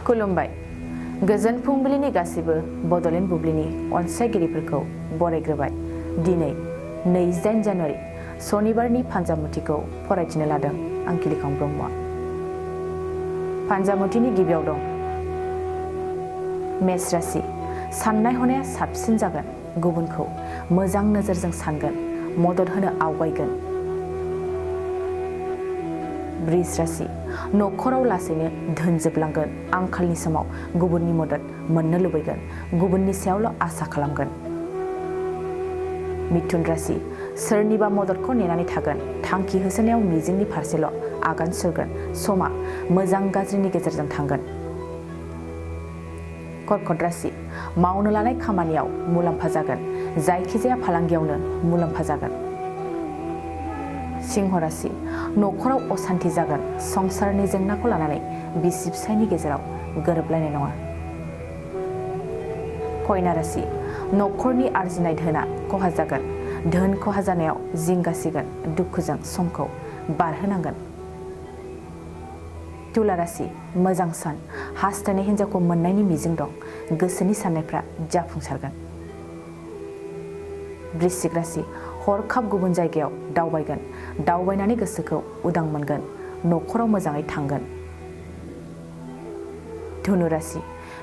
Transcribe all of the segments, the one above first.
खुलुमबाय गोजोन फुंबिलिनि गासिबो बड'लेण्ड बुब्लिनि अनसायगिरिफोरखौ बरायग्रोबाय। दिनै 28 जानुवारि सनिबारनि फान्जामुथिखौ फरायथिनो लादों आं किलिखां ब्रह्मआ। फान्जामुथिनि गिबियाव दं मेष राशि। साननाय हनाया साबसिन जागोन, गुबुनखौ मोजां नोजोरजों सानगोन, मदद होनो आवगायगोन। वृष राशि। नखराव लासैनो धोन जोबलांगोन, आंखालनि समाव गुबुननि मदद मोननो लुबैगोन, गुबुननि सायावल' आसा खालामगोन। मिथुन राशि। सोरनिबा मददखौ नेनानै थागोन, थांखि होसोनायाव मिजिंनि फारसेल' आगान सुरगोन, समा मोजां गाज्रिनि गेजेरजों थांगोन। कर्कट राशि। मावनो लानाय खामानियाव मुलाम्फा जागोन, जायखिजाया फालांगियावनो मुलाम्फा जागोन। सिंह राशि। नखराव असान्थि जागोन, संसारनि जेंनाखौ लानानै बिसि फिसायनि गेजेराव गोरोबलायनाय नङा। कन्या राशि। नखरनि आरजिनाय धोना खहा जागोन, धोन खहा जानायाव जिंगासिगोन, दुखुजों समखौ बारहोनांगोन। तुला राशि। मोजां सान, हास्थायनाय हिन्जावखौ मोननायनि मिजिं दं, गोसोनि साननायफ्रा जाफुंसारगोन। वृश्चिक राशि। हरखाब गुबुन जायगायाव दावबायगोन, दावबायनानै गोसोखौ उदां मोनगोन, नखराव मोजाङै थांगोन। धनु राशि।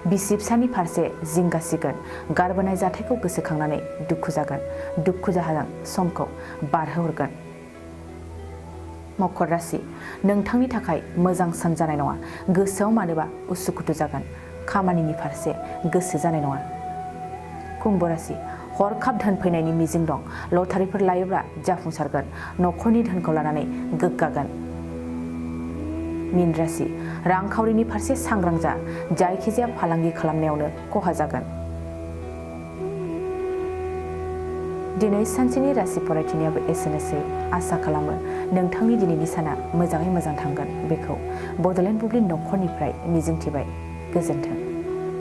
बिसि फिसानि फारसे जिंगासिगोन, गारबोनाय जाथायखौ गोसोखांनानै दुखु जागोन, दुखु जाहाजों समखौ बारहोहरगोन। मकर राशि। नोंथांनि थाखाय मोजां सान जानाय नङा, गोसोआव मानोबा उसुखुथु जागोन, खामानिनि फारसे गोसो जानाय नङा। कुम्भ राशि। हरखाब धोन फैनायनि मिजिं दं, लटारिफोर लायोब्ला जाफुंसारगोन, नखरनि धोनखौ लानानै गोग्गागोन। मीन राशि। रांखावरिनि फारसे सांग्रां जा, जायखिजाया फालांगि खालामनायावनो खहा जागोन। दिनै सानसेनि राशि फरायथिनायाबो एसेनोसै। आसा खालामो नोंथांनि दिनैनि साना मोजाङै मोजां थांगोन। बेखौ बड'लेण्ड बुब्लि नखरनिफ्राय मिजिंथिबाय। गोजोन्थों।